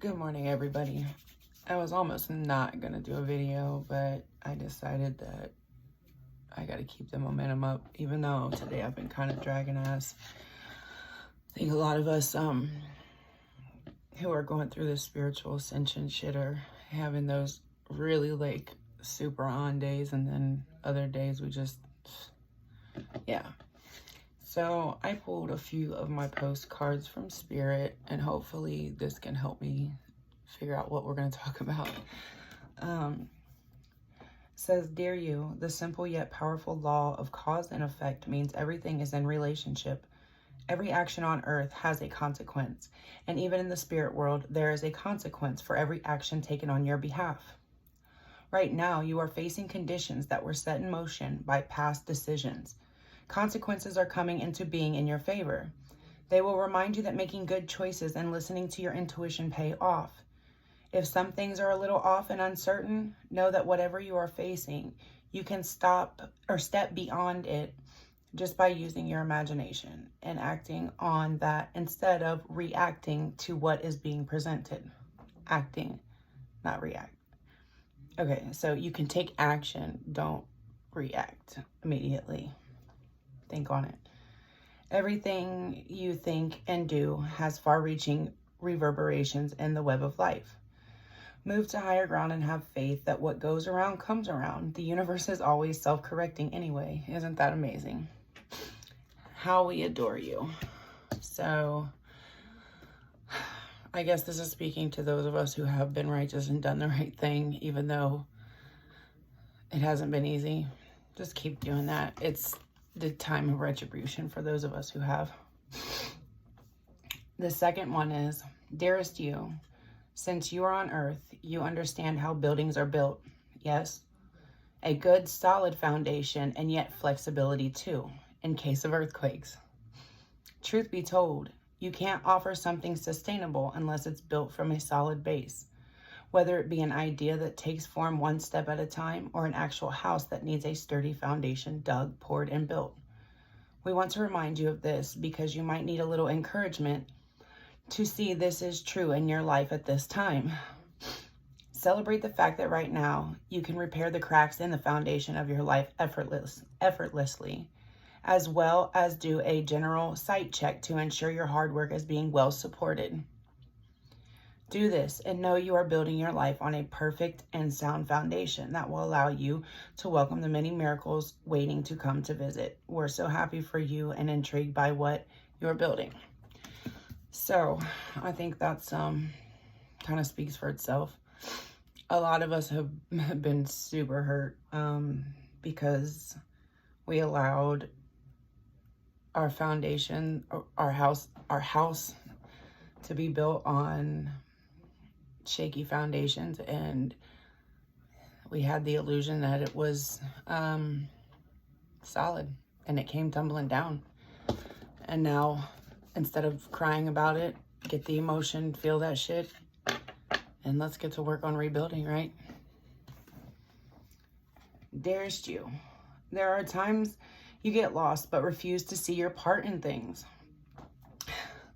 Good morning, everybody. I was almost not gonna do a video, but I decided that I gotta keep the momentum up, even though today I've been kind of dragging ass. I think a lot of us who are going through this spiritual ascension shit are having those really like super on days, and then other days we just, yeah. So I pulled a few of my postcards from Spirit, and hopefully this can help me figure out what we're going to talk about. Says, dear you, the simple yet powerful law of cause and effect means everything is in relationship. Every action on earth has a consequence, and even in the spirit world, there is a consequence for every action taken on your behalf. Right now, you are facing conditions that were set in motion by past decisions. Consequences are coming into being in your favor. They will remind you that making good choices and listening to your intuition pay off. If some things are a little off and uncertain, know that whatever you are facing, you can stop or step beyond it just by using your imagination and acting on that instead of reacting to what is being presented. Acting, not react. Okay, so you can take action, don't react immediately. Think on it. Everything you think and do has far-reaching reverberations in the web of life. Move to higher ground and have faith that what goes around comes around. The universe is always self-correcting anyway. Isn't that amazing? How we adore you. So, I guess this is speaking to those of us who have been righteous and done the right thing, even though it hasn't been easy. Just keep doing that. It's the time of retribution for those of us who have. The second one is, dearest you, since you are on earth, you understand how buildings are built. Yes, a good solid foundation and yet flexibility too, in case of earthquakes. Truth be told, you can't offer something sustainable unless it's built from a solid base, whether it be an idea that takes form one step at a time or an actual house that needs a sturdy foundation dug, poured, and built. We want to remind you of this because you might need a little encouragement to see this is true in your life at this time. Celebrate the fact that right now you can repair the cracks in the foundation of your life effortlessly, as well as do a general site check to ensure your hard work is being well supported. Do this and know you are building your life on a perfect and sound foundation that will allow you to welcome the many miracles waiting to come to visit. We're so happy for you and intrigued by what you're building. So I think that's kind of speaks for itself. A lot of us have been super hurt because we allowed our foundation, our house to be built on shaky foundations, and we had the illusion that it was solid, and it came tumbling down. And now, instead of crying about it, get the emotion, feel that shit, and let's get to work on rebuilding, right? Dearest you, there are times you get lost but refuse to see your part in things.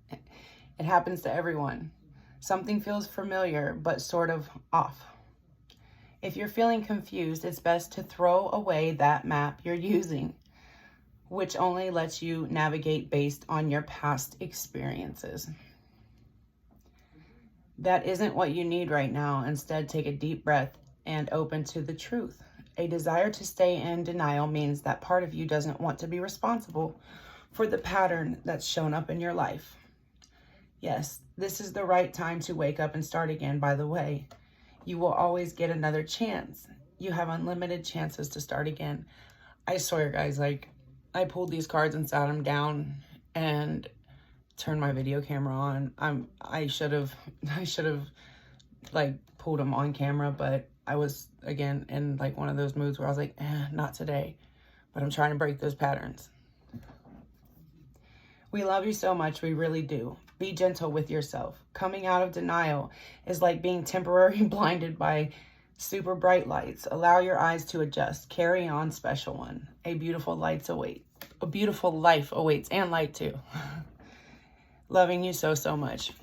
It happens to everyone. Something feels familiar, but sort of off. If you're feeling confused, it's best to throw away that map you're using, which only lets you navigate based on your past experiences. That isn't what you need right now. Instead, take a deep breath and open to the truth. A desire to stay in denial means that part of you doesn't want to be responsible for the pattern that's shown up in your life. Yes, this is the right time to wake up and start again, by the way. You will always get another chance. You have unlimited chances to start again. I swear, guys, like, I pulled these cards and sat them down and turned my video camera on. I should have like pulled them on camera, but I was again in like one of those moods where I was like, not today. But I'm trying to break those patterns. We love you so much, we really do. Be gentle with yourself. Coming out of denial is like being temporarily blinded by super bright lights. Allow your eyes to adjust. Carry on, special one. A beautiful life awaits, and light too. Loving you so, so much.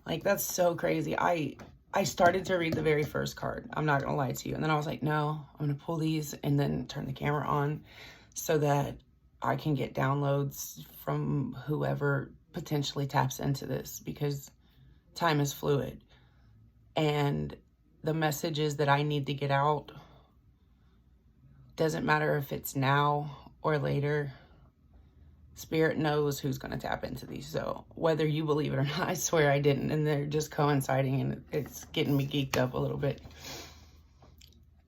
Like, that's so crazy. I started to read the very first card. I'm not going to lie to you. And then I was like, no, I'm going to pull these and then turn the camera on so that I can get downloads from whoever potentially taps into this, because time is fluid. And the messages that I need to get out, doesn't matter if it's now or later, Spirit knows who's going to tap into these. So whether you believe it or not, I swear I didn't. And they're just coinciding, and it's getting me geeked up a little bit.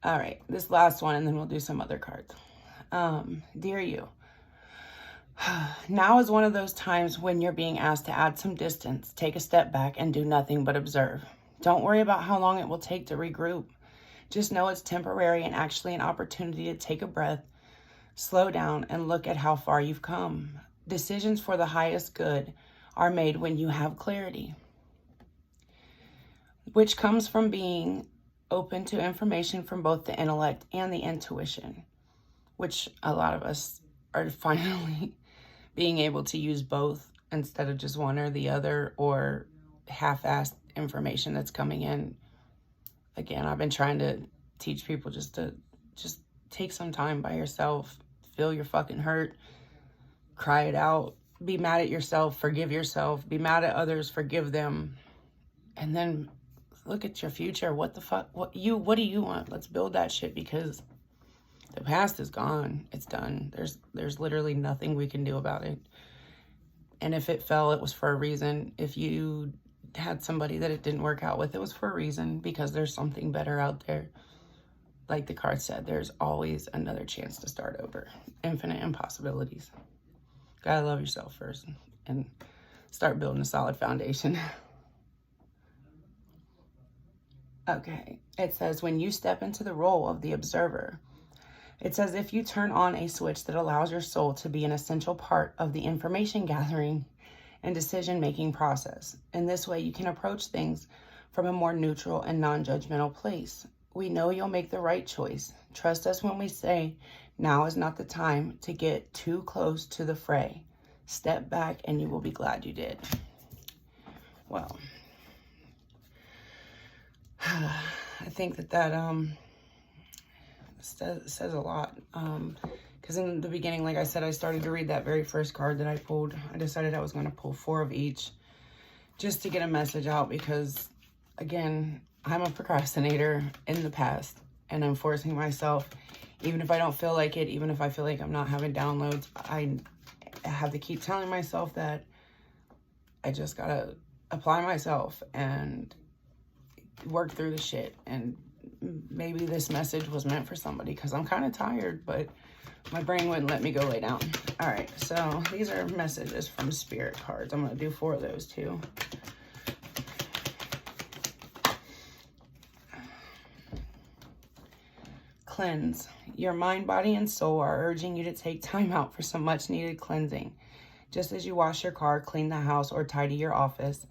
All right, this last one, and then we'll do some other cards. Dear you, now is one of those times when you're being asked to add some distance, take a step back, and do nothing but observe. Don't worry about how long it will take to regroup. Just know it's temporary and actually an opportunity to take a breath, slow down, and look at how far you've come. Decisions for the highest good are made when you have clarity, which comes from being open to information from both the intellect and the intuition, which a lot of us are finally being able to use both instead of just one or the other, or half-assed information that's coming in. Again, I've been trying to teach people just take some time by yourself, feel your fucking hurt, cry it out, be mad at yourself, forgive yourself, be mad at others, forgive them, and then look at your future. What the fuck? What do you want? Let's build that shit, because the past is gone. It's done. There's literally nothing we can do about it. And if it fell, it was for a reason. If you had somebody that it didn't work out with, it was for a reason, because there's something better out there. Like the card said, there's always another chance to start over. Infinite impossibilities. Gotta love yourself first and start building a solid foundation. Okay, it says, when you step into the role of the observer, it's as if you turn on a switch that allows your soul to be an essential part of the information gathering and decision-making process. In this way, you can approach things from a more neutral and non-judgmental place. We know you'll make the right choice. Trust us when we say, now is not the time to get too close to the fray. Step back and you will be glad you did. Well, I think that says a lot. Because in the beginning, like I said, I started to read that very first card that I pulled. I decided I was going to pull 4 of each just to get a message out, because, again, I'm a procrastinator in the past, and I'm forcing myself, even if I don't feel like it, even if I feel like I'm not having downloads, I have to keep telling myself that I just got to apply myself and work through the shit. And maybe this message was meant for somebody, because I'm kind of tired, but my brain wouldn't let me go lay down. All right, so these are messages from Spirit cards. I'm going to do 4 of those too. Cleanse. Your mind, body, and soul are urging you to take time out for some much needed cleansing. Just as you wash your car, clean the house, or tidy your office,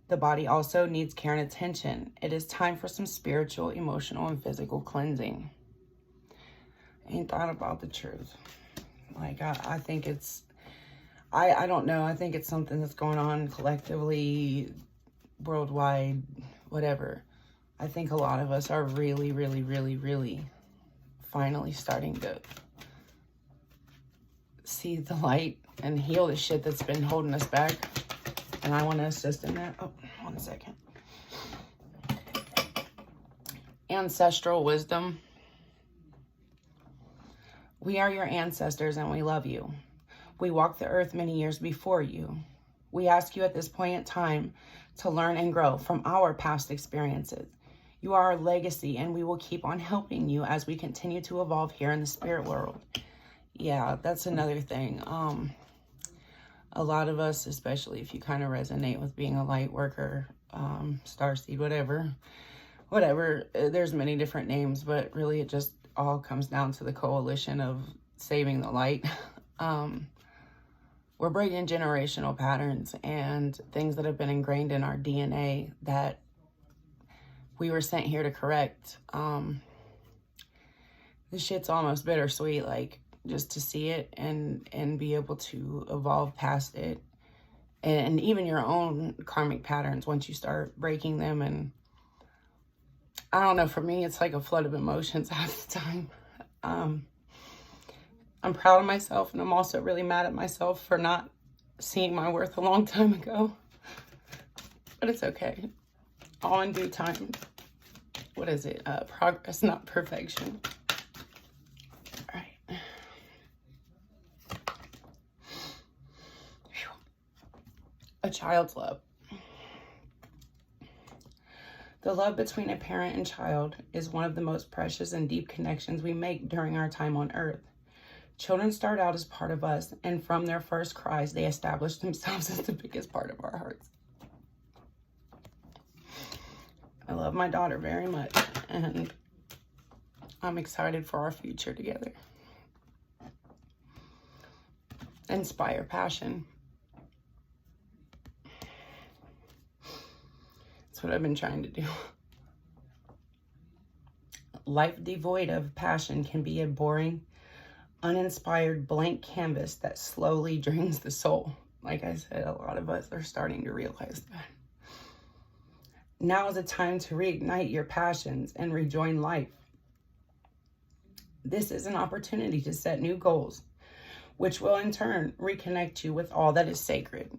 the body also needs care and attention. It is time for some spiritual, emotional, and physical cleansing. Ain't that about the truth? Like, I think it's, I don't know. I think it's something that's going on collectively, worldwide, whatever. I think a lot of us are really, really, really, really finally starting to see the light and heal the shit that's been holding us back. And I want to assist in that. Oh, 1 second. Ancestral wisdom. We are your ancestors and we love you. We walked the earth many years before you. We ask you at this point in time to learn and grow from our past experiences. You are our legacy, and we will keep on helping you as we continue to evolve here in the spirit world. Yeah, that's another thing. A lot of us, especially if you kind of resonate with being a light worker, starseed, whatever, there's many different names, but really it just all comes down to the coalition of saving the light. We're breaking generational patterns and things that have been ingrained in our DNA that we were sent here to correct. This shit's almost bittersweet, like, just to see it and be able to evolve past it and even your own karmic patterns once you start breaking them. And I don't know, for me, it's like a flood of emotions half the time. I'm proud of myself, and I'm also really mad at myself for not seeing my worth a long time ago. But it's okay. All in due time. What is it? Progress, not perfection. All right. A child's love. The love between a parent and child is one of the most precious and deep connections we make during our time on earth. Children start out as part of us, and from their first cries, they establish themselves as the biggest part of our hearts. I love my daughter very much, and I'm excited for our future together. Inspire passion. That's what I've been trying to do. Life devoid of passion can be a boring, uninspired blank canvas that slowly drains the soul. Like I said, a lot of us are starting to realize that. Now is the time to reignite your passions and rejoin life. This is an opportunity to set new goals, which will in turn reconnect you with all that is sacred,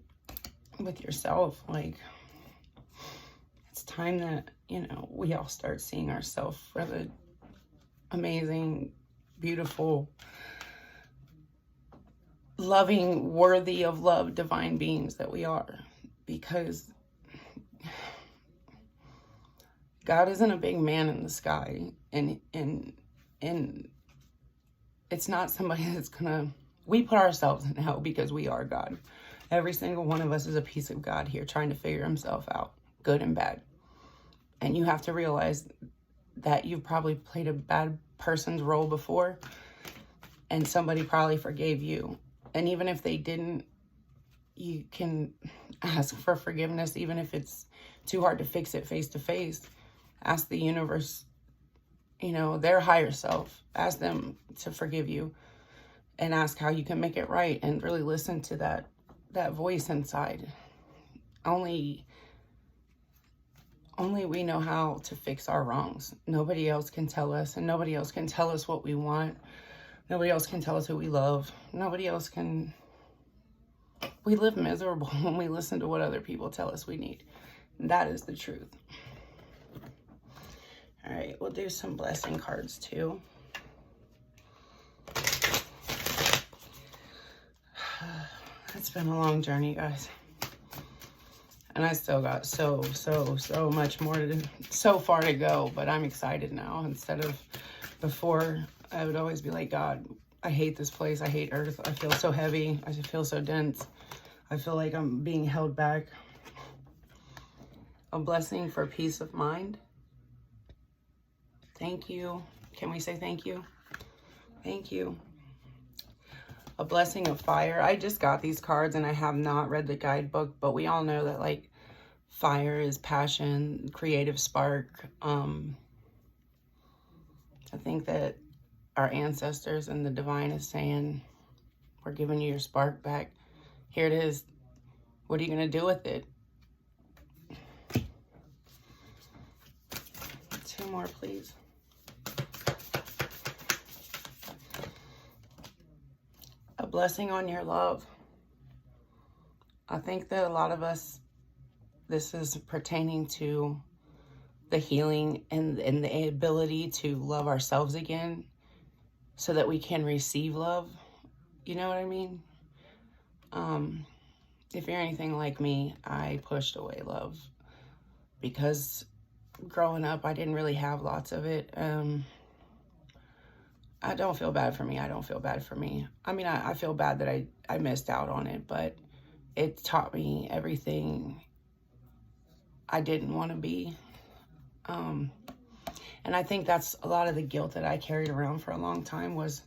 with yourself. Like, it's time that, you know, we all start seeing ourselves for the amazing, beautiful, loving, worthy of love, divine beings that we are. Because God isn't a big man in the sky, and it's not somebody that's gonna, we put ourselves in hell because we are God. Every single one of us is a piece of God here trying to figure himself out, good and bad. And you have to realize that you've probably played a bad person's role before, and somebody probably forgave you. And even if they didn't, you can ask for forgiveness, even if it's too hard to fix it face to face. Ask the universe, you know, their higher self. Ask them to forgive you, and ask how you can make it right, and really listen to that voice inside. Only we know how to fix our wrongs. Nobody else can tell us, and nobody else can tell us what we want. Nobody else can tell us who we love. Nobody else can. We live miserable when we listen to what other people tell us we need. That is the truth. All right, we'll do some blessing cards too. It's been a long journey, guys. And I still got so much more so far to go, but I'm excited now. Instead of before, I would always be like, God, I hate this place. I hate Earth. I feel so heavy. I feel so dense. I feel like I'm being held back. A blessing for peace of mind. Thank you. Can we say thank you? Thank you. A blessing of fire. I just got these cards and I have not read the guidebook, but we all know that, like, fire is passion, creative spark. I think that our ancestors and the divine is saying, we're giving you your spark back. Here it is. What are you going to do with it? 2 more, please. A blessing on your love. I think that a lot of us, this is pertaining to the healing and the ability to love ourselves again so that we can receive love. You know what I mean? If you're anything like me, I pushed away love because growing up, I didn't really have lots of it. I don't feel bad for me. I don't feel bad for me. I mean, I feel bad that I missed out on it, but it taught me everything I didn't want to be. And I think that's a lot of the guilt that I carried around for a long time was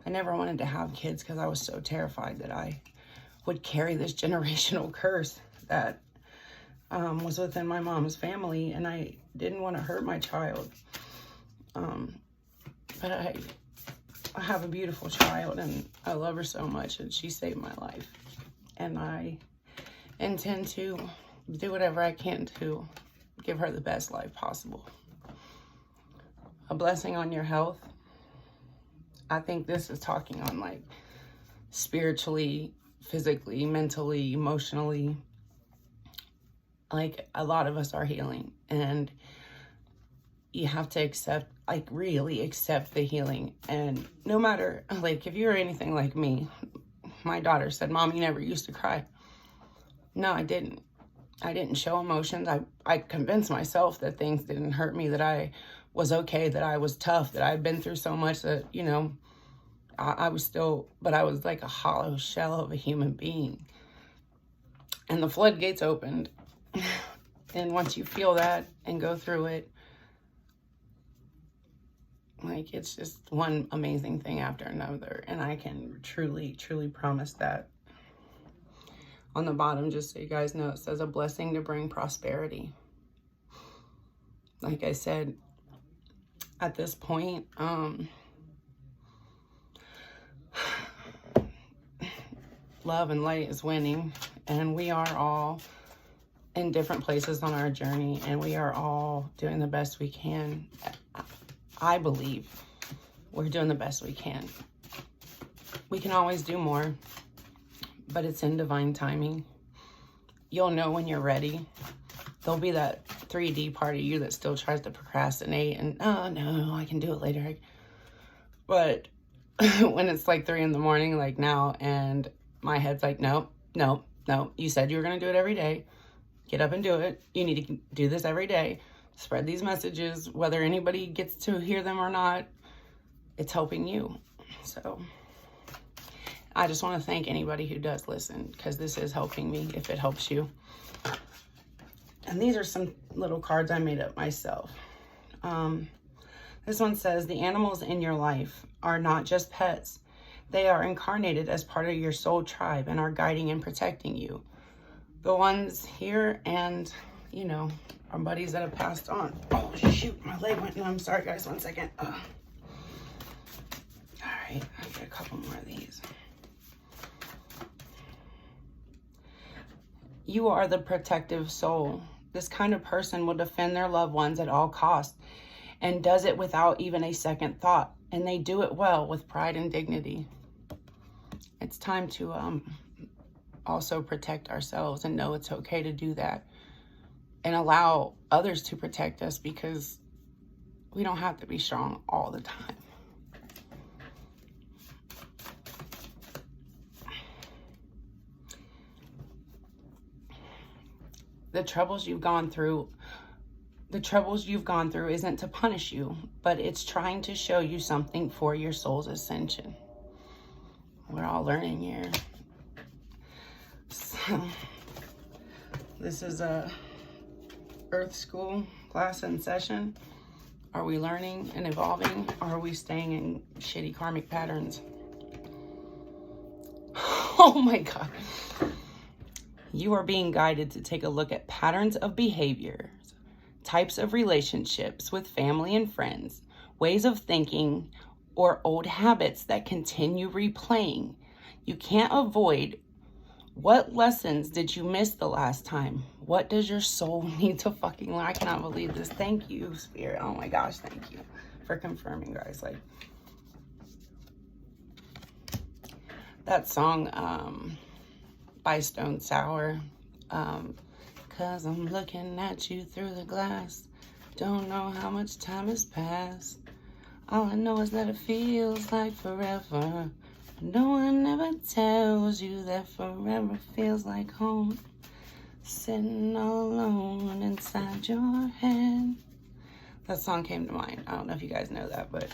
I never wanted to have kids because I was so terrified that I would carry this generational curse that was within my mom's family, and I didn't want to hurt my child. But I have a beautiful child, and I love her so much, and she saved my life. And I intend to do whatever I can to give her the best life possible. A blessing on your health. I think this is talking on like spiritually, physically, mentally, emotionally. Like a lot of us are healing, and you have to accept, like really accept the healing. And no matter, like if you're anything like me, my daughter said, Mom, you never used to cry. No, I didn't. I didn't show emotions. I convinced myself that things didn't hurt me, that I was okay, that I was tough, that I'd been through so much that, you know, I was still, but I was like a hollow shell of a human being. And the floodgates opened. And once you feel that and go through it, like it's just one amazing thing after another. And I can truly, truly promise that. On the bottom, just so you guys know, it says a blessing to bring prosperity. Like I said, at this point, love and light is winning, and we are all in different places on our journey, and we are all doing the best we can. I believe we're doing the best we can. We can always do more, but it's in divine timing. You'll know when you're ready. There'll be that 3D part of you that still tries to procrastinate and, oh no, I can do it later. But when it's like 3 in the morning, like now, and my head's like, no, no, no. You said you were going to do it every day. Get up and do it. You need to do this every day. Spread these messages, whether anybody gets to hear them or not. It's helping you. So I just want to thank anybody who does listen, because this is helping me if it helps you. And these are some little cards I made up myself. This one says, the animals in your life are not just pets. They are incarnated as part of your soul tribe and are guiding and protecting you. The ones here and, you know, our buddies that have passed on. Oh, shoot, my leg went. No, I'm sorry, guys. 1 second. All right, I'll get a couple more of these. You are the protective soul. This kind of person will defend their loved ones at all costs and does it without even a second thought. And they do it well with pride and dignity. It's time to also protect ourselves and know it's okay to do that. And allow others to protect us, because we don't have to be strong all the time. The troubles you've gone through isn't to punish you, but it's trying to show you something for your soul's ascension. We're all learning here. So, this is a Earth School class in session. Are we learning and evolving, or are we staying in shitty karmic patterns? Oh my God. You are being guided to take a look at patterns of behaviors, types of relationships with family and friends, ways of thinking, or old habits that continue replaying. You can't avoid. What lessons did you miss the last time? What does your soul need to fucking learn? I cannot believe this. Thank you, Spirit. Oh my gosh, thank you for confirming, guys. Like, that song by Stone Sour, 'cause I'm looking at you through the glass. Don't know how much time has passed. All I know is that it feels like forever. No one ever tells you that forever feels like home. Sitting all alone inside your head. That song came to mind. I don't know if you guys know that, but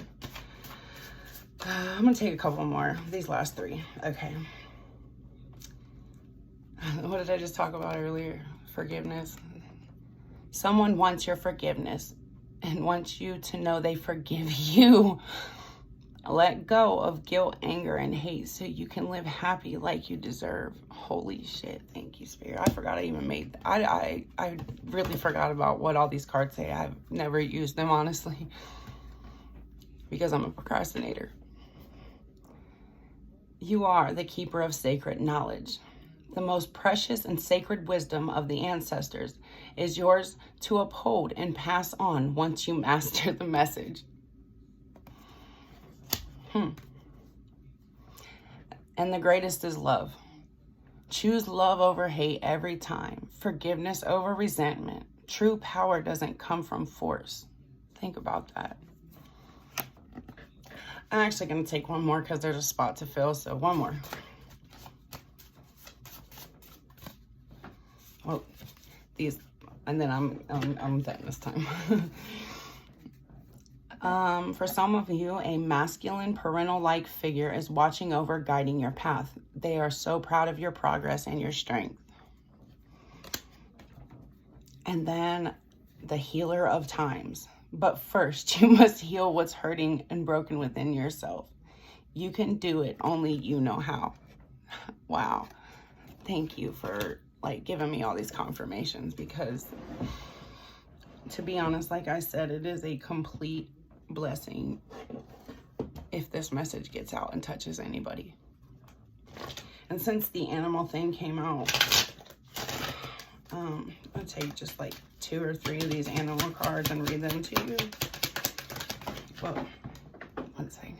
I'm going to take a couple more. These last 3. Okay. What did I just talk about earlier? Forgiveness. Someone wants your forgiveness and wants you to know they forgive you. Let go of guilt, anger, and hate so you can live happy like you deserve. Holy shit. Thank you, Spirit. I forgot I even made that. I really forgot about what all these cards say. I've never used them, honestly, because I'm a procrastinator. You are the keeper of sacred knowledge. The most precious and sacred wisdom of the ancestors is yours to uphold and pass on once you master the message. And the greatest is love. Choose love over hate every time. Forgiveness over resentment. True power doesn't come from force. Think about that. I'm actually going to take one more because there's a spot to fill, so one more. Well, these, and then I'm done this time. For some of you, a masculine parental-like figure is watching over, guiding your path. They are so proud of your progress and your strength. And then the healer of times. But first, you must heal what's hurting and broken within yourself. You can do it, only you know how. Wow. Thank you for giving me all these confirmations, because to be honest, like I said, it is a complete blessing if this message gets out and touches anybody. And since the animal thing came out, I'll take just 2 or 3 of these animal cards and read them to you. Whoa, one second.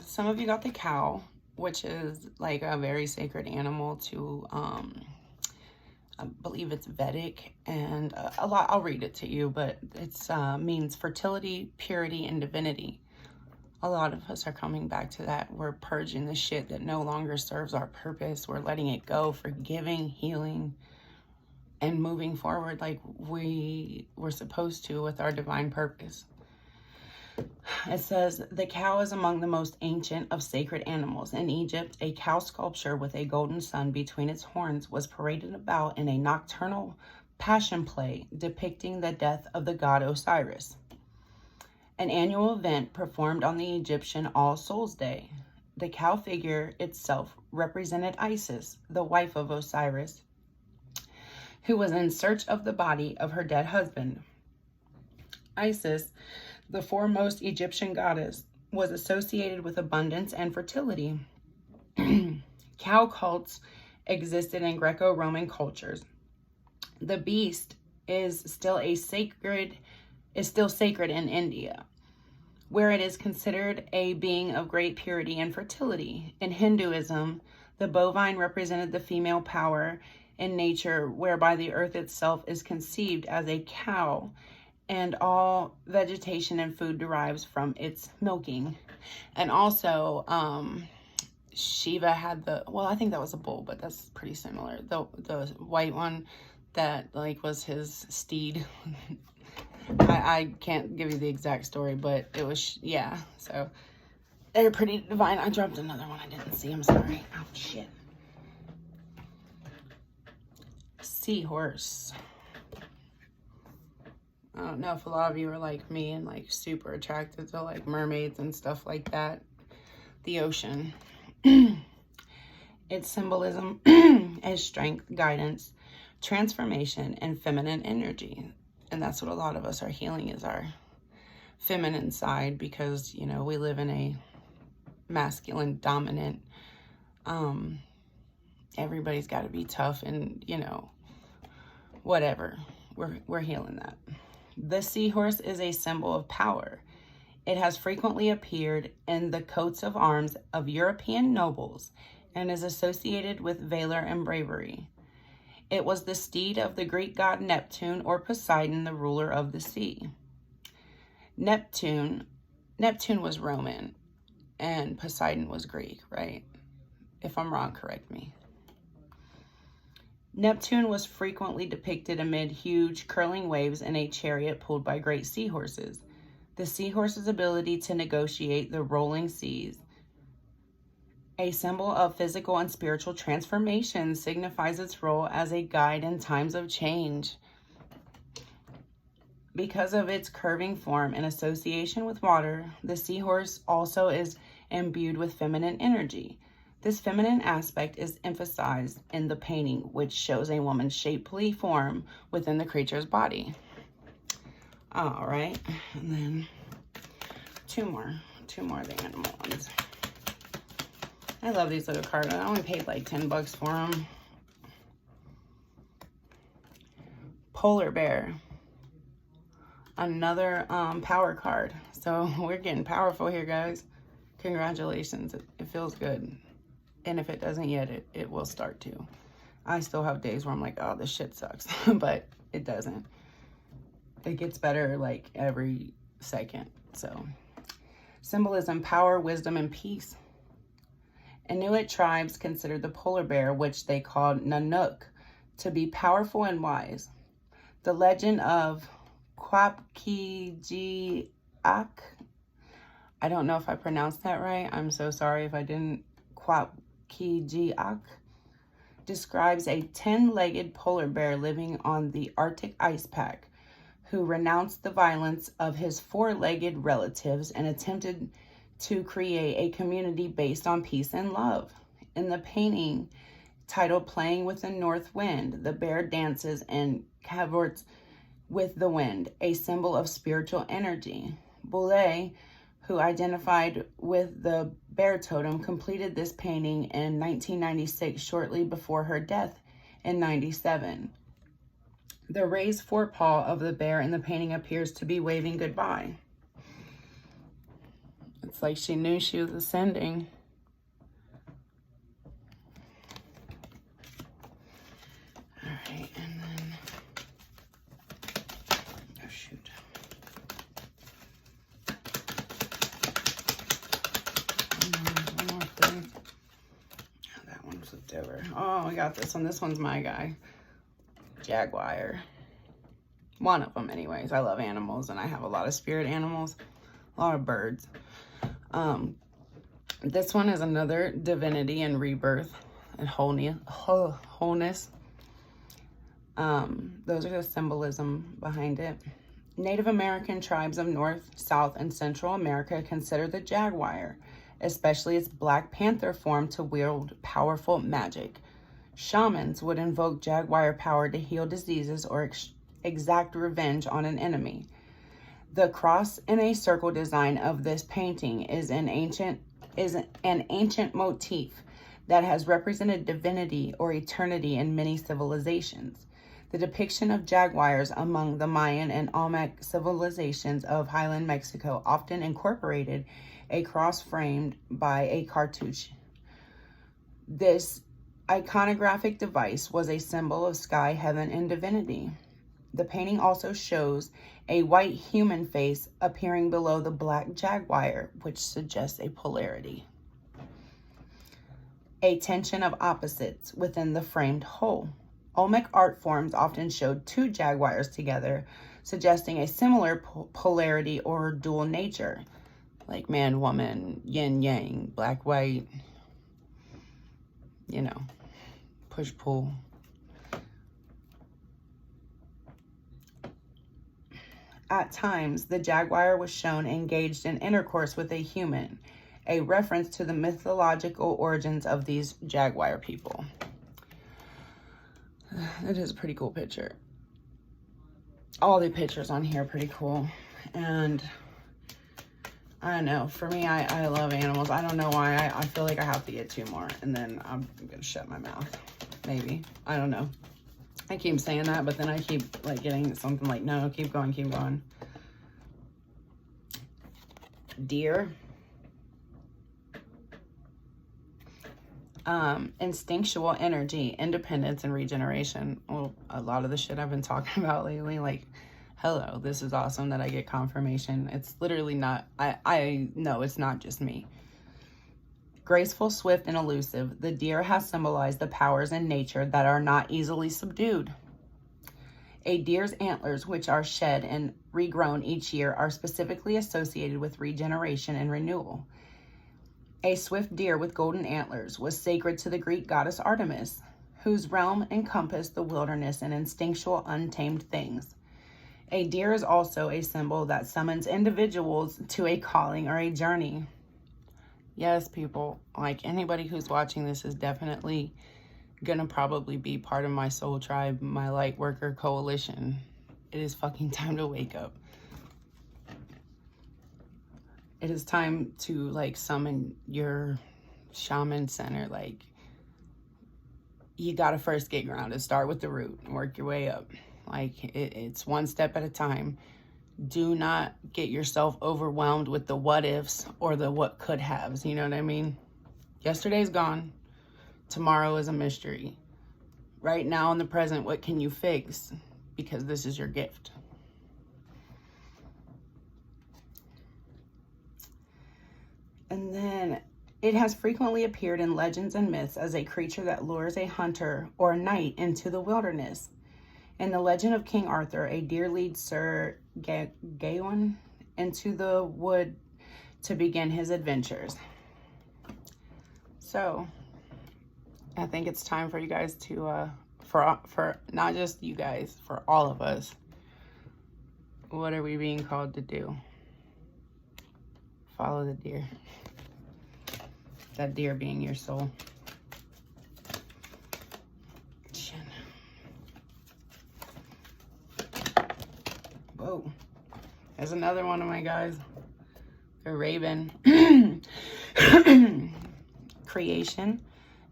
Some of you got the cow, which is a very sacred animal to, I believe it's Vedic, and a lot, I'll read it to you, but it's means fertility, purity, and divinity. A lot of us are coming back to that. We're purging the shit that no longer serves our purpose. We're letting it go, forgiving, healing, and moving forward like we were supposed to with our divine purpose. It says, the cow is among the most ancient of sacred animals. In Egypt, a cow sculpture with a golden sun between its horns was paraded about in a nocturnal passion play depicting the death of the god Osiris. An annual event performed on the Egyptian All Souls Day. The cow figure itself represented Isis, the wife of Osiris, who was in search of the body of her dead husband. Isis, the foremost Egyptian goddess, was associated with abundance and fertility. Cow cults existed in Greco-Roman cultures. The beast is still sacred in India, where it is considered a being of great purity and fertility. In Hinduism, the bovine represented the female power in nature, whereby the earth itself is conceived as a cow, and all vegetation and food derives from its milking. And also, Shiva had I think that was a bull, but that's pretty similar. The white one that was his steed. I can't give you the exact story, but it was, yeah. So they're pretty divine. I dropped another one. I didn't see. I'm sorry. Oh, shit. Seahorse. I don't know if a lot of you are like me and super attracted to mermaids and stuff like that. The ocean. Its symbolism is strength, guidance, transformation, and feminine energy. And that's what a lot of us are healing, is our feminine side, because, we live in a masculine dominant, everybody's got to be tough and, whatever. We're healing that. The seahorse is a symbol of power. It has frequently appeared in the coats of arms of European nobles and is associated with valor and bravery. It was the steed of the Greek god Neptune, or Poseidon, the ruler of the sea. Neptune was Roman and Poseidon was Greek, right? If I'm wrong, correct me. Neptune was frequently depicted amid huge curling waves in a chariot pulled by great seahorses. The seahorse's ability to negotiate the rolling seas, a symbol of physical and spiritual transformation, signifies its role as a guide in times of change. Because of its curving form and association with water, the seahorse also is imbued with feminine energy. This feminine aspect is emphasized in the painting, which shows a woman's shapely form within the creature's body. All right, and then two more of the animal ones. I love these little cards. I only paid like 10 bucks for them. Polar bear. Another power card. So we're getting powerful here, guys. Congratulations. It feels good. And if it doesn't yet, it will start to. I still have days where I'm like, oh, this shit sucks. But it doesn't. It gets better like every second. So symbolism, power, wisdom, and peace. Inuit tribes considered the polar bear, which they called Nanook, to be powerful and wise. The legend of Quapkijiak, I don't know if I pronounced that right. I'm so sorry if I didn't. Quapkijiak describes a 10-legged polar bear living on the Arctic ice pack who renounced the violence of his 4-legged relatives and attempted to create a community based on peace and love. In the painting titled Playing with the North Wind, the bear dances and cavorts with the wind, a symbol of spiritual energy. Boulez, who identified with the bear totem, completed this painting in 1996, shortly before her death in 97. The raised forepaw of the bear in the painting appears to be waving goodbye. It's like she knew she was ascending. All right, and then, oh shoot. One more thing. Oh, that one flipped over. Oh, I got this one. This one's my guy. Jaguar. One of them anyways. I love animals and I have a lot of spirit animals. A lot of birds. This one is another divinity and rebirth and wholeness. Those are the symbolism behind it. Native American tribes of North, South, and Central America consider the jaguar, especially its Black Panther form, to wield powerful magic. Shamans would invoke jaguar power to heal diseases or exact revenge on an enemy. The cross in a circle design of this painting is an ancient motif that has represented divinity or eternity in many civilizations. The depiction of jaguars among the Mayan and Olmec civilizations of highland Mexico often incorporated a cross framed by a cartouche. This iconographic device was a symbol of sky, heaven, and divinity. The painting also shows a white human face appearing below the black jaguar, which suggests a polarity. A tension of opposites within the framed whole. Olmec art forms often showed two jaguars together, suggesting a similar polarity or dual nature, like man, woman, yin, yang, black, white, you know, push, pull. At times, the jaguar was shown engaged in intercourse with a human, a reference to the mythological origins of these jaguar people. It is a pretty cool picture. All the pictures on here are pretty cool. And I don't know, for me, I love animals. I don't know why. I feel like I have to get 2 more, and then I'm gonna shut my mouth. Maybe. I don't know. I keep saying that, but then I keep like getting something like, no, keep going, keep going. Deer. Instinctual energy, independence, and regeneration. Well, a lot of the shit I've been talking about lately, like, hello, this is awesome that I get confirmation. It's literally not, I know it's not just me. Graceful, swift, and elusive, the deer has symbolized the powers in nature that are not easily subdued. A deer's antlers, which are shed and regrown each year, are specifically associated with regeneration and renewal. A swift deer with golden antlers was sacred to the Greek goddess Artemis, whose realm encompassed the wilderness and instinctual, untamed things. A deer is also a symbol that summons individuals to a calling or a journey. Yes, people, like anybody who's watching this is definitely gonna probably be part of my soul tribe, my light worker coalition. It is fucking time to wake up. It is time to like summon your shaman center. Like, you got to first get grounded. Start with the root and work your way up. Like, it's one step at a time. Do not get yourself overwhelmed with the what ifs or the what could haves. You know what I mean? Yesterday's gone. Tomorrow is a mystery. Right now in the present, what can you fix? Because this is your gift. And then it has frequently appeared in legends and myths as a creature that lures a hunter or a knight into the wilderness. In the legend of King Arthur, a deer leads Sir Gawain into the wood to begin his adventures. So, I think it's time for you guys to, for not just you guys, for all of us. What are we being called to do? Follow the deer. That deer being your soul. Whoa. There's another one of my guys. A raven. Creation,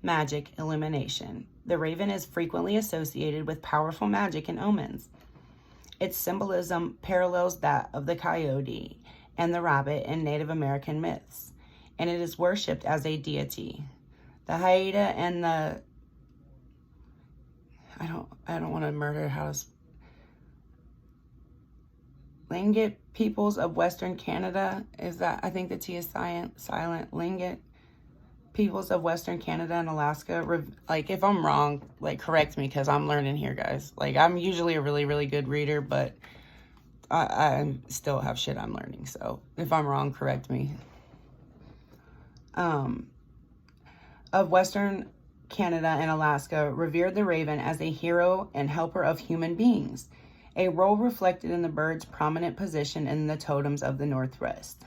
magic, illumination. The raven is frequently associated with powerful magic and omens. Its symbolism parallels that of the coyote and the rabbit in Native American myths, and it is worshipped as a deity. The hyena and the I don't want to murder house. Tlingit peoples of Western Canada, is that, I think the T is silent. Tlingit peoples of Western Canada and Alaska. Like, if I'm wrong, like, correct me, because I'm learning here, guys. Like, I'm usually a really, really good reader, but I still have shit I'm learning. So if I'm wrong, correct me. Of Western Canada and Alaska, revered the raven as a hero and helper of human beings, a role reflected in the bird's prominent position in the totems of the Northwest.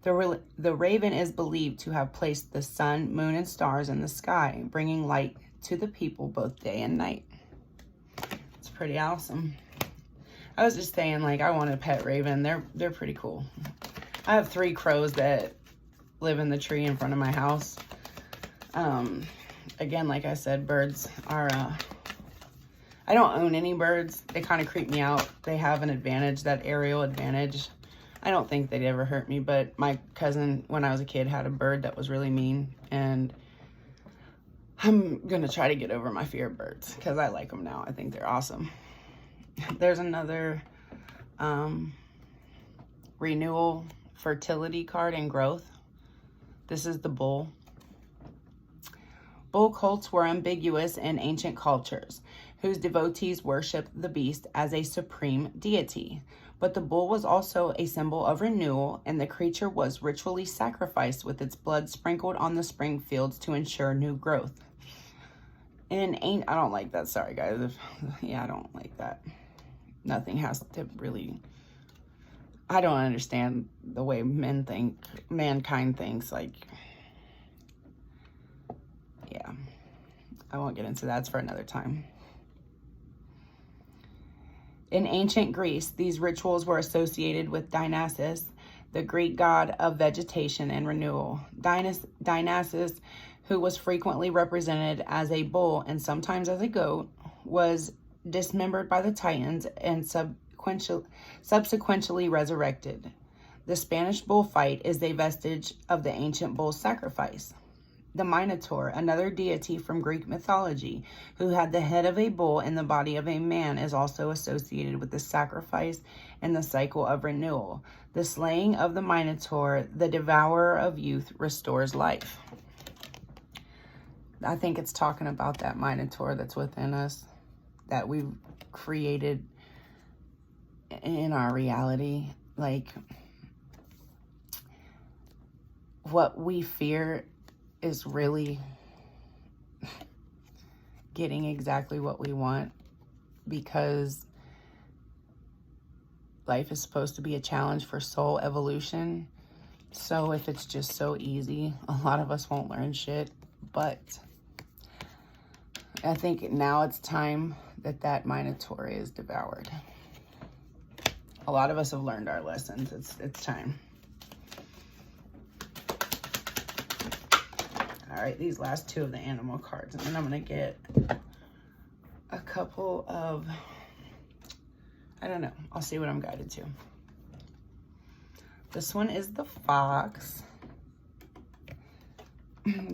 The raven is believed to have placed the sun, moon, and stars in the sky, bringing light to the people both day and night. It's pretty awesome. I was just saying, like, I want a pet raven. They're pretty cool. I have 3 crows that live in the tree in front of my house. Again, like I said, birds are, I don't own any birds. They kind of creep me out. They have an advantage, that aerial advantage. I don't think they'd ever hurt me, but my cousin, when I was a kid, had a bird that was really mean, and I'm going to try to get over my fear of birds because I like them now. I think they're awesome. There's another renewal fertility card and growth. This is the bull. Bull cults were ambiguous in ancient cultures, whose devotees worshiped the beast as a supreme deity. But the bull was also a symbol of renewal, and the creature was ritually sacrificed with its blood sprinkled on the spring fields to ensure new growth. I don't like that. Sorry, guys. Yeah, I don't like that. Nothing has to really... I don't understand the way mankind thinks. Like, yeah. I won't get into that. It's for another time. In ancient Greece, these rituals were associated with Dionysus, the Greek god of vegetation and renewal. Dionysus, who was frequently represented as a bull and sometimes as a goat, was dismembered by the Titans and subsequently resurrected. The Spanish bullfight is a vestige of the ancient bull sacrifice. The Minotaur, another deity from Greek mythology, who had the head of a bull and the body of a man, is also associated with the sacrifice and the cycle of renewal. The slaying of the Minotaur, the devourer of youth, restores life. I think it's talking about that Minotaur that's within us, that we've created in our reality. Like, what we fear is really getting exactly what we want, because life is supposed to be a challenge for soul evolution. So if it's just so easy, a lot of us won't learn shit. But I think now it's time that Minotaur is devoured. A lot of us have learned our lessons. It's time. All right, these last two of the animal cards, and then I'm going to get a couple of, I don't know. I'll see what I'm guided to. This one is the fox.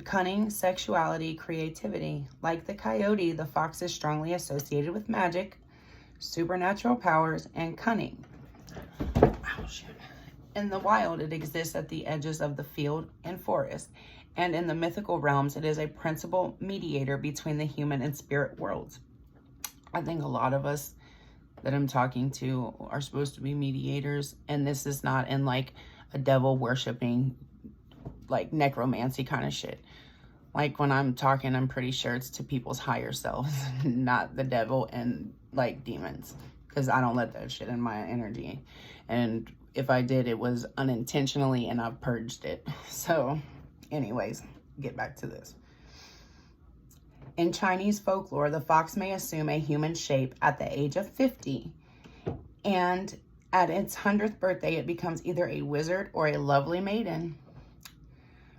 Cunning, sexuality, creativity. Like the coyote, the fox is strongly associated with magic, supernatural powers, and cunning. Oh, shoot. In the wild, it exists at the edges of the field and forest, and in the mythical realms, it is a principal mediator between the human and spirit worlds. I think a lot of us that I'm talking to are supposed to be mediators, and this is not in like a devil worshiping, like necromancy kind of shit. Like when I'm talking, I'm pretty sure it's to people's higher selves, not the devil and like demons, because I don't let that shit in my energy. And if I did, it was unintentionally and I've purged it. So anyways, get back to this. In Chinese folklore, the fox may assume a human shape at the age of 50. And at its 100th birthday, it becomes either a wizard or a lovely maiden.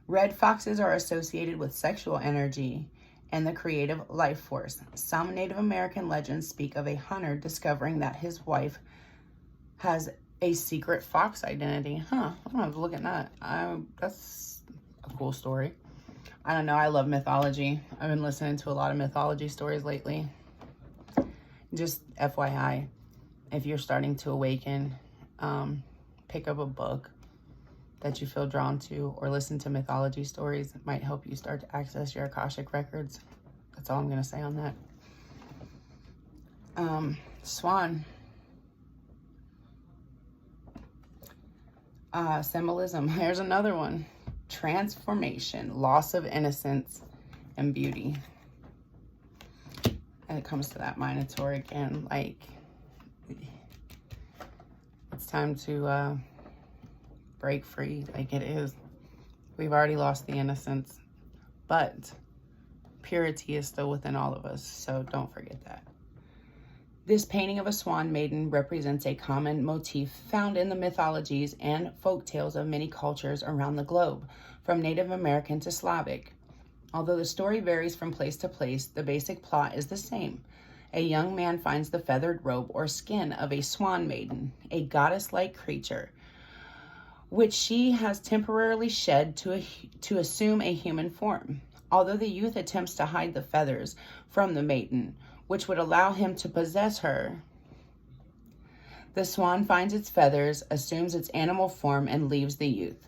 Red foxes are associated with sexual energy and the creative life force. Some Native American legends speak of a hunter discovering that his wife has a secret fox identity. Huh, I'm gonna have to look at that. That's a cool story. I don't know, I love mythology. I've been listening to a lot of mythology stories lately. Just FYI, if you're starting to awaken, pick up a book that you feel drawn to or listen to mythology stories. It might help you start to access your Akashic records. That's all I'm gonna say on that. Swan. Symbolism. Here's another one. Transformation, loss of innocence, and beauty. And it comes to that Minotaur again. Like, it's time to break free. Like it is. We've already lost the innocence, but purity is still within all of us. So don't forget that. This painting of a Swan Maiden represents a common motif found in the mythologies and folk tales of many cultures around the globe, from Native American to Slavic. Although the story varies from place to place, the basic plot is the same. A young man finds the feathered robe or skin of a Swan Maiden, a goddess-like creature, which she has temporarily shed to assume a human form. Although the youth attempts to hide the feathers from the maiden, which would allow him to possess her, the swan finds its feathers, assumes its animal form, and leaves the youth.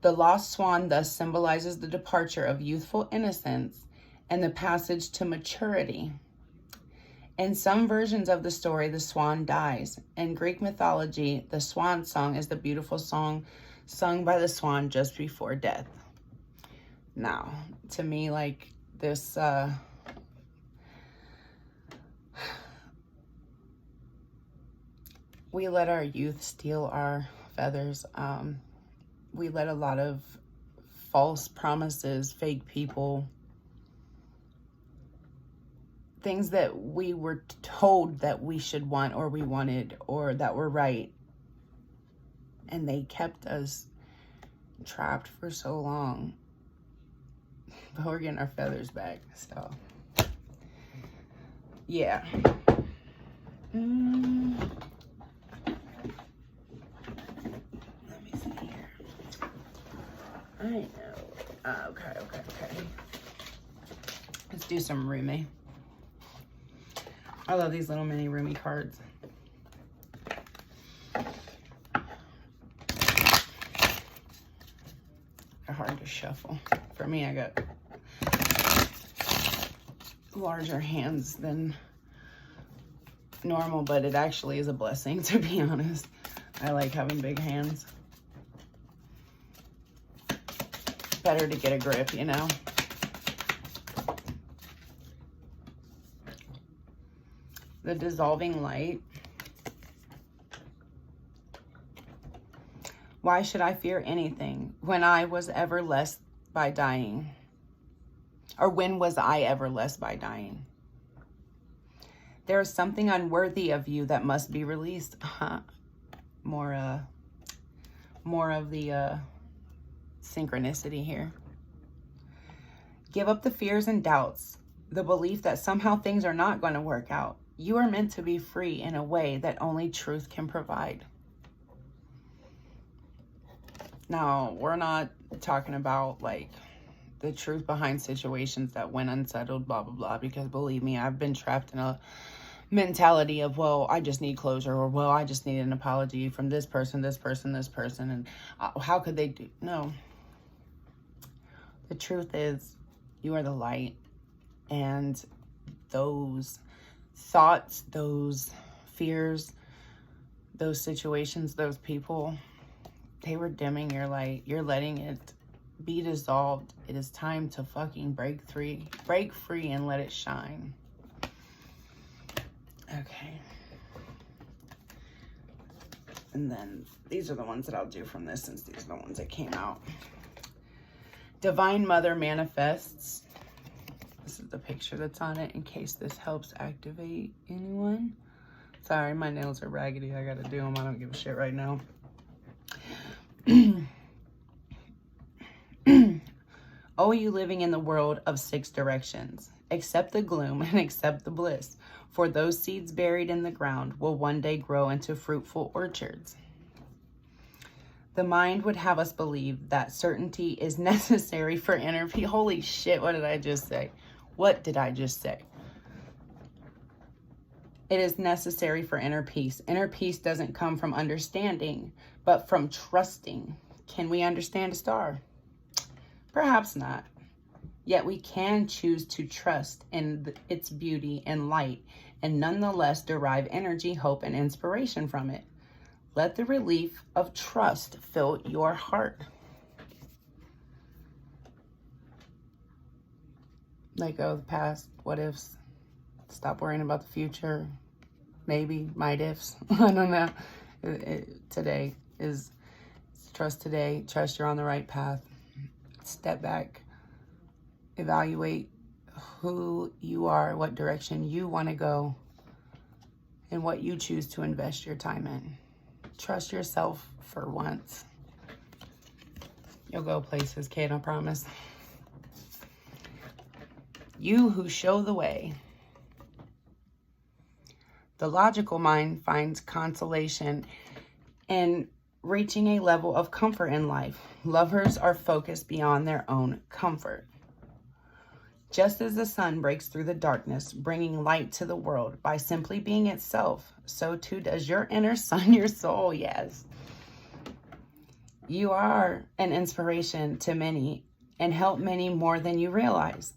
The lost swan thus symbolizes the departure of youthful innocence and the passage to maturity. In some versions of the story, the swan dies. In Greek mythology, the swan song is the beautiful song sung by the swan just before death. Now, to me, like this, we let our youth steal our feathers. We let a lot of false promises, fake people, things that we were told that we should want or we wanted or that were right. And they kept us trapped for so long. But we're getting our feathers back, so yeah. Let me see here. I know. Okay. Let's do some Rumi. I love these little mini Rumi cards. They're hard to shuffle. For me, I got larger hands than normal, but it actually is a blessing, to be honest. I like having big hands. Better to get a grip, you know? The dissolving light. Why should I fear anything when I was ever less by dying? Or when was I ever less by dying? There is something unworthy of you that must be released. More of the synchronicity here. Give up the fears and doubts, the belief that somehow things are not going to work out. You are meant to be free in a way that only truth can provide. Now, we're not talking about like the truth behind situations that went unsettled, blah, blah, blah, because believe me, I've been trapped in a mentality of, well, I just need closure, or, well, I just need an apology from this person, this person, this person, and how could they do? No. The truth is, you are the light, and those thoughts, those fears, those situations, those people, they were dimming your light. You're letting it be dissolved. It is time to fucking break free and let it shine. Okay. And then these are the ones that I'll do from this, since these are the ones that came out. Divine Mother manifests. This is the picture that's on it, in case this helps activate anyone. Sorry, my nails are raggedy. I gotta do them. I don't give a shit right now. Oh, you living in the world of 6 directions. Accept the gloom and accept the bliss. For those seeds buried in the ground will one day grow into fruitful orchards. The mind would have us believe that certainty is necessary for inner peace. Holy shit, what did I just say? What did I just say? It is necessary for inner peace. Inner peace doesn't come from understanding, but from trusting. Can we understand a star? Perhaps not. Yet we can choose to trust in its beauty and light, and nonetheless derive energy, hope, and inspiration from it. Let the relief of trust fill your heart. Let go of the past, what ifs. Stop worrying about the future. Maybe, might ifs. I don't know. Today is trust today. Trust you're on the right path. Step back. Evaluate who you are, what direction you want to go, and what you choose to invest your time in. Trust yourself for once. You'll go places, kid, I promise. You who show the way. The logical mind finds consolation in reaching a level of comfort in life. Lovers are focused beyond their own comfort. Just as the sun breaks through the darkness, bringing light to the world by simply being itself, so too does your inner sun, your soul, yes. You are an inspiration to many and help many more than you realize.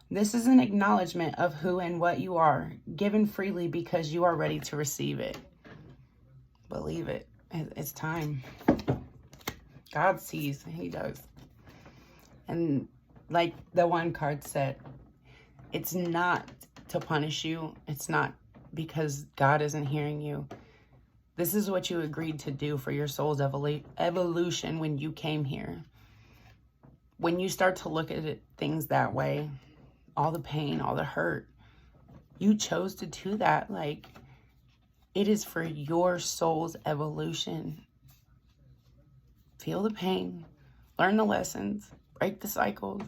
This is an acknowledgement of who and what you are, given freely because you are ready to receive it. Believe it. It's time. God sees. He does. And like the one card said, it's not to punish you. It's not because God isn't hearing you. This is what you agreed to do for your soul's evolution when you came here. When you start to look at things that way, all the pain, all the hurt, you chose to do that. Like, it is for your soul's evolution. Feel the pain, learn the lessons, break the cycles,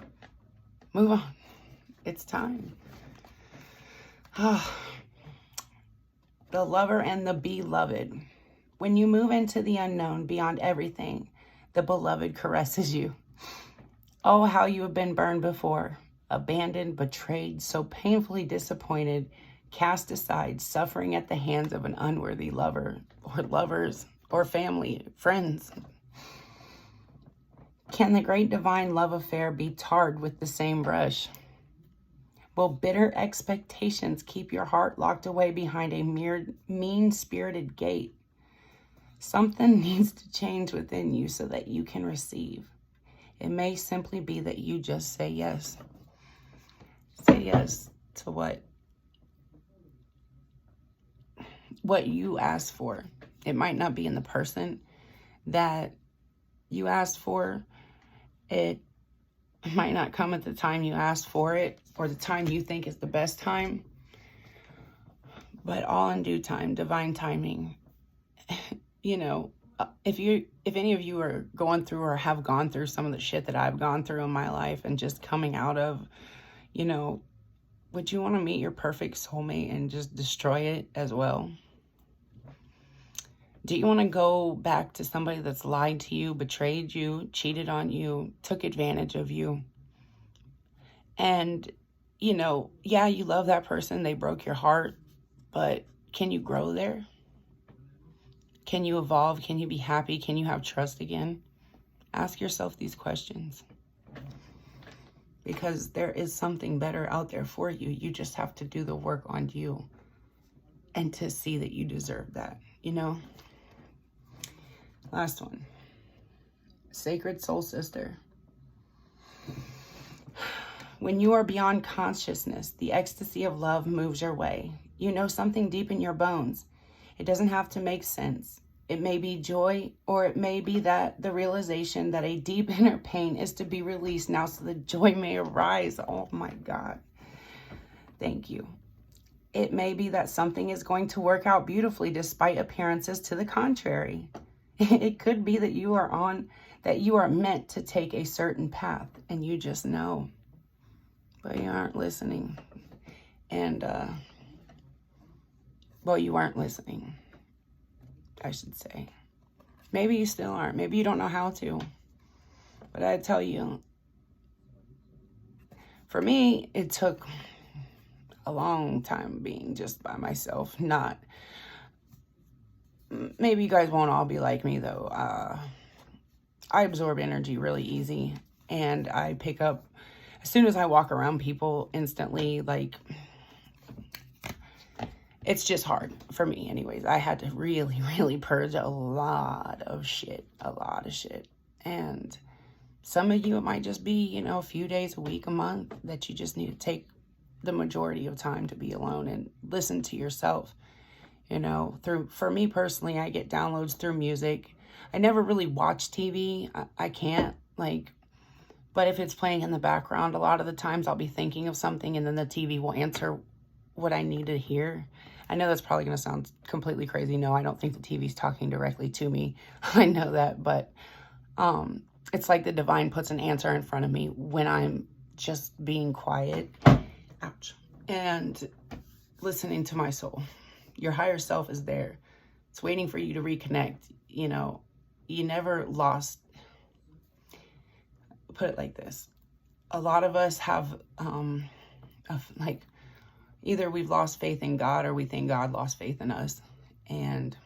move on. It's time. The lover and the beloved. When you move into the unknown beyond everything, the beloved caresses you. Oh, how you have been burned before, abandoned, betrayed, so painfully disappointed, cast aside, suffering at the hands of an unworthy lover, or lovers, or family, friends. Can the great divine love affair be tarred with the same brush? Will bitter expectations keep your heart locked away behind a mean-spirited gate? Something needs to change within you so that you can receive. It may simply be that you just say yes. Say yes to what you asked for. It might not be in the person that you asked for. It might not come at the time you asked for it or the time you think is the best time. But all in due time, divine timing. You know, if any of you are going through or have gone through some of the shit that I've gone through in my life and just coming out of, you know, would you want to meet your perfect soulmate and just destroy it as well? Do you want to go back to somebody that's lied to you, betrayed you, cheated on you, took advantage of you? And, you know, yeah, you love that person. They broke your heart, but can you grow there? Can you evolve? Can you be happy? Can you have trust again? Ask yourself these questions. Because there is something better out there for you. You just have to do the work on you and to see that you deserve that, you know? Last one. Sacred soul sister. When you are beyond consciousness, the ecstasy of love moves your way. You know something deep in your bones. It doesn't have to make sense. It may be joy, or it may be that the realization that a deep inner pain is to be released now so the joy may arise. Oh my God. Thank you. It may be that something is going to work out beautifully despite appearances to the contrary. It could be that you are meant to take a certain path and you just know, but you aren't listening. And, well, you weren't listening, I should say. Maybe you still aren't. Maybe you don't know how to. But I tell you, for me, it took a long time being just by myself. Maybe you guys won't all be like me, though. I absorb energy really easy. And I pick up, as soon as I walk around people instantly, like, it's just hard for me anyways. I had to really, really purge a lot of shit. And some of you, it might just be, you know, a few days, a week, a month that you just need to take the majority of time to be alone and listen to yourself. You know, for me personally, I get downloads through music. I never really watch TV. I can't, like, but if it's playing in the background, a lot of the times I'll be thinking of something and then the TV will answer what I need to hear. I know that's probably going to sound completely crazy. No, I don't think the TV's talking directly to me. I know that, but it's like the divine puts an answer in front of me when I'm just being quiet. Ouch. And listening to my soul. Your higher self is there. It's waiting for you to reconnect. You know, you never lost. Put it like this. A lot of us have, like, either we've lost faith in God or we think God lost faith in us. And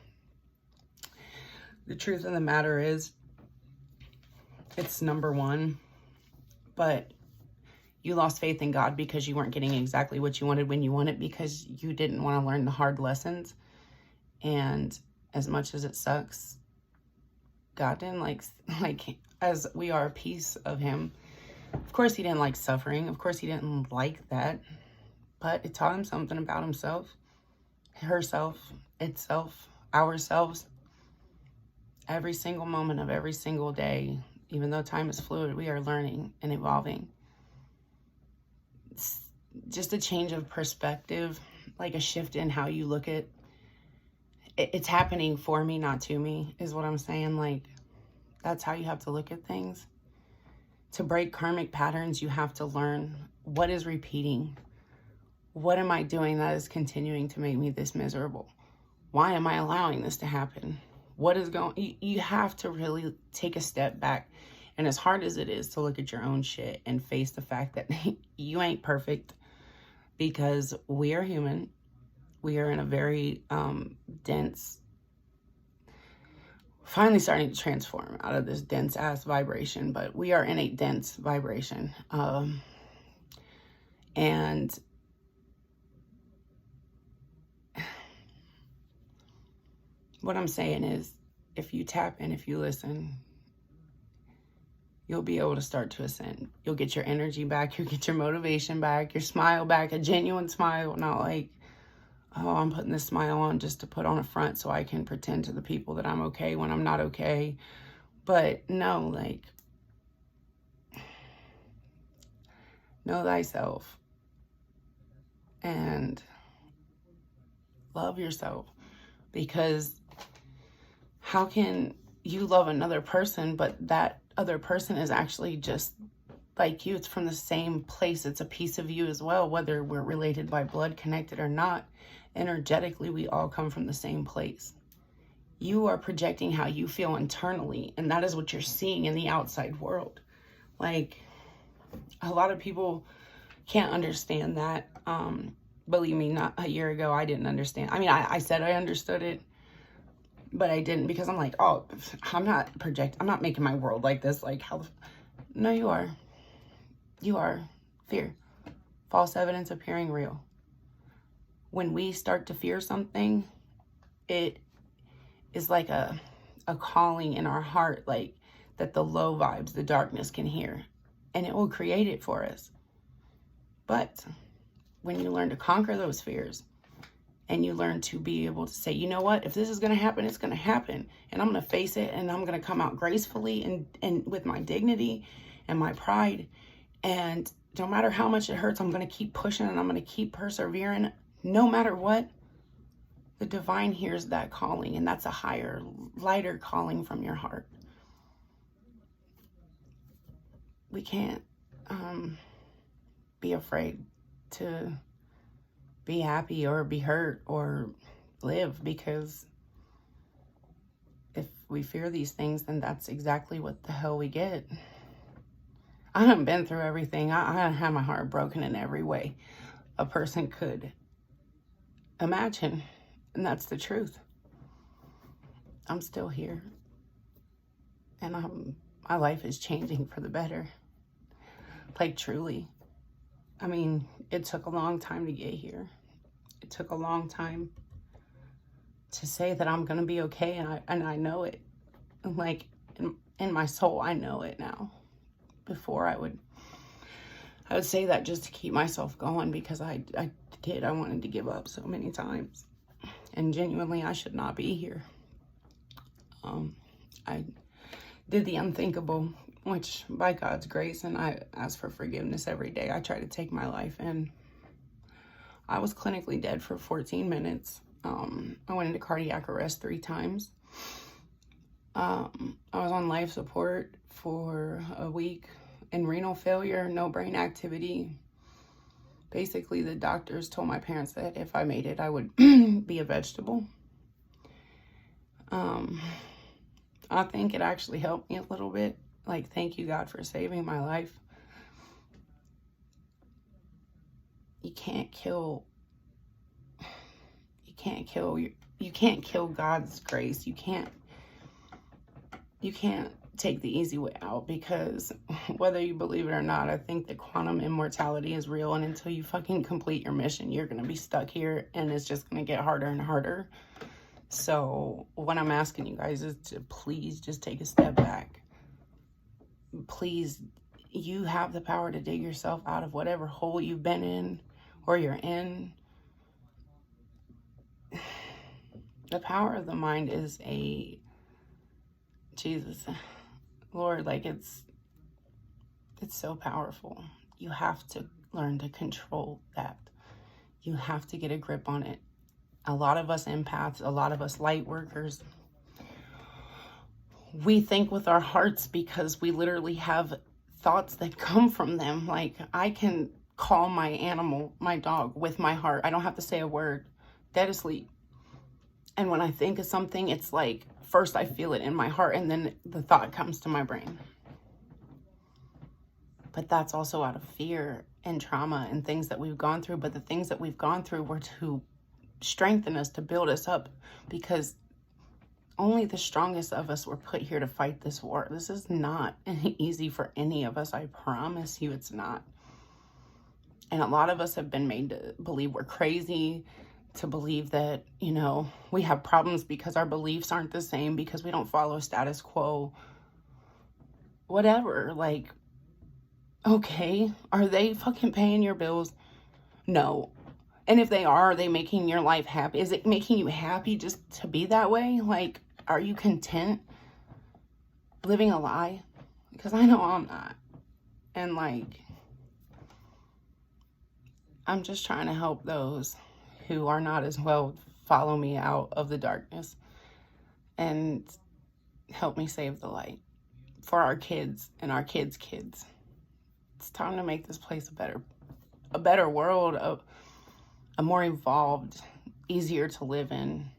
the truth of the matter is, it's number one. But you lost faith in God because you weren't getting exactly what you wanted when you wanted, because you didn't want to learn the hard lessons. And as much as it sucks, God didn't like as we are a piece of him. Of course, he didn't like suffering. Of course, he didn't like that. But it taught him something about himself, herself, itself, ourselves. Every single moment of every single day, even though time is fluid, we are learning and evolving. It's just a change of perspective, like a shift in how you look at it. It's happening for me, not to me, is what I'm saying. Like, that's how you have to look at things. To break karmic patterns, you have to learn what is repeating. What am I doing that is continuing to make me this miserable? Why am I allowing this to happen? What is going... You have to really take a step back. And as hard as it is to look at your own shit and face the fact that you ain't perfect, because we are human. We are in a very dense... Finally starting to transform out of this dense ass vibration, but we are in a dense vibration. And what I'm saying is, if you tap in, if you listen, you'll be able to start to ascend. You'll get your energy back. You'll get your motivation back, your smile back, a genuine smile. Not like, oh, I'm putting this smile on just to put on a front so I can pretend to the people that I'm okay when I'm not okay. But no, like, know thyself and love yourself. Because how can you love another person, but that other person is actually just like you. It's from the same place. It's a piece of you as well, whether we're related by blood, connected or not. Energetically, we all come from the same place. You are projecting how you feel internally, and that is what you're seeing in the outside world. Like, a lot of people can't understand that. Believe me, not a year ago, I didn't understand. I mean, I said I understood it, but I didn't, because I'm like, oh, I'm not making my world like this. Like, how? No, you are. You are. Fear. False evidence appearing real. When we start to fear something, it is like a calling in our heart, like that the low vibes, the darkness can hear, and it will create it for us. But when you learn to conquer those fears, and you learn to be able to say, you know what, if this is going to happen, it's going to happen, and I'm going to face it, and I'm going to come out gracefully and with my dignity and my pride, and no matter how much it hurts, I'm going to keep pushing, and I'm going to keep persevering no matter what. The divine hears that calling, and that's a higher, lighter calling from your heart. We can't be afraid to be happy or be hurt or live, because if we fear these things, then that's exactly what the hell we get. I haven't been through everything. I had my heart broken in every way a person could imagine, and that's the truth. I'm still here, and my life is changing for the better. Like, truly. I mean, it took a long time to get here. It took a long time to say that I'm going to be okay, and I know it. Like, in my soul, I know it now. Before, I would say that just to keep myself going, because I wanted to give up so many times. And genuinely, I should not be here. I did the unthinkable, which by God's grace, and I ask for forgiveness every day. I try to take my life, and I was clinically dead for 14 minutes. I went into cardiac arrest 3 times. I was on life support for a week, and renal failure, no brain activity. Basically, the doctors told my parents that if I made it, I would be a vegetable. I think it actually helped me a little bit. Like, thank you, God, for saving my life. You can't kill God's grace. You can't take the easy way out, because whether you believe it or not, I think that quantum immortality is real, and until you fucking complete your mission, you're going to be stuck here, and it's just going to get harder and harder. So what I'm asking you guys is to please just take a step back. Please, you have the power to dig yourself out of whatever hole you've been in or you're in. The power of the mind is Jesus, Lord, like it's so powerful. You have to learn to control that. You have to get a grip on it. A lot of us empaths, a lot of us light workers, we think with our hearts because we literally have thoughts that come from them. Like, I can call my animal, my dog, with my heart. I don't have to say a word. Dead asleep. And when I think of something, it's like, first I feel it in my heart, and then the thought comes to my brain. But that's also out of fear and trauma and things that we've gone through. But the things that we've gone through were to strengthen us, to build us up, because only the strongest of us were put here to fight this war. This is not easy for any of us. I promise you it's not. And a lot of us have been made to believe we're crazy, to believe that, you know, we have problems because our beliefs aren't the same, because we don't follow status quo, whatever. Like, okay, are they fucking paying your bills? No. And if they are they making your life happy? Is it making you happy just to be that way? Like, are you content living a lie? Because I know I'm not. And like, I'm just trying to help those who are not as well follow me out of the darkness. And help me save the light for our kids and our kids' kids. It's time to make this place a better world, a more evolved, easier to live in,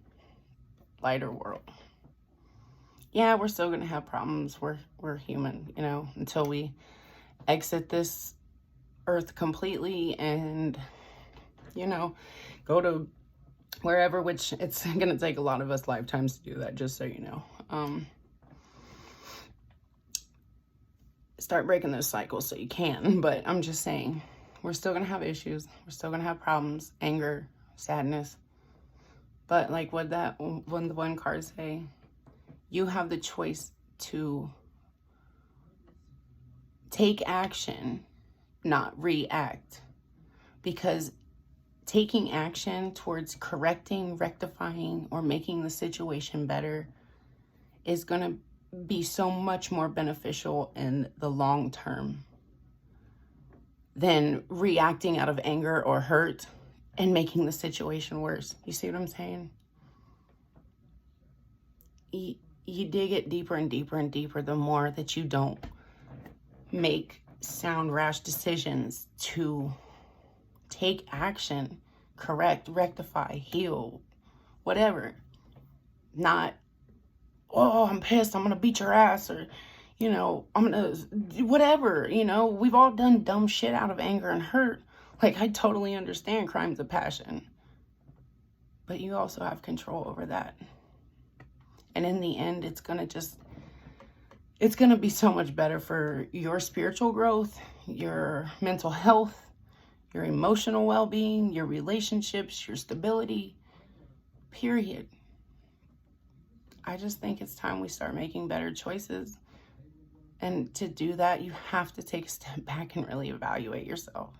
lighter world. Yeah, we're still gonna have problems. We're human, you know, until we exit this earth completely and, you know, go to wherever, which it's gonna take a lot of us lifetimes to do that, just so you know. Start breaking those cycles so you can, but I'm just saying, we're still gonna have issues. We're still gonna have problems, anger, sadness. But like what the one card say, you have the choice to take action, not react. Because taking action towards correcting, rectifying, or making the situation better is going to be so much more beneficial in the long term than reacting out of anger or hurt and making the situation worse. You see what I'm saying? You dig it deeper and deeper and deeper the more that you don't make sound, rash decisions to take action, correct, rectify, heal, whatever. Not, oh, I'm pissed, I'm gonna beat your ass, or, you know, I'm gonna, whatever, you know. We've all done dumb shit out of anger and hurt. Like, I totally understand crimes of passion. But you also have control over that. And in the end, it's gonna be so much better for your spiritual growth, your mental health, your emotional well-being, your relationships, your stability, period. I just think it's time we start making better choices. And to do that, you have to take a step back and really evaluate yourself.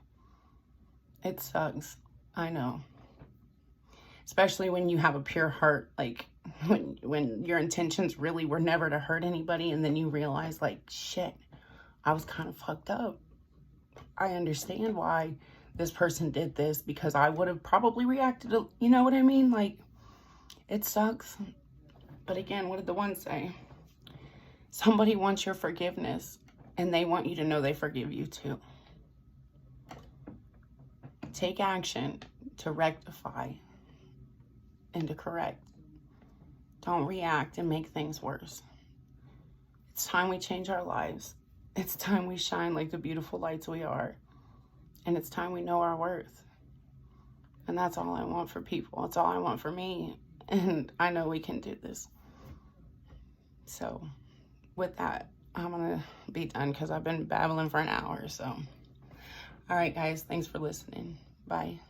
It sucks. I know. Especially when you have a pure heart, like when your intentions really were never to hurt anybody, and then you realize, like, shit, I was kind of fucked up. I understand why this person did this, because I would have probably reacted, you know what I mean? Like, it sucks. But again, what did the one say? Somebody wants your forgiveness, and they want you to know they forgive you too. Take action to rectify and to correct. Don't react and make things worse. It's time we change our lives. It's time we shine like the beautiful lights we are. And it's time we know our worth. And that's all I want for people. That's all I want for me. And I know we can do this. So with that, I'm going to be done because I've been babbling for an hour. So, all right, guys, thanks for listening. Bye.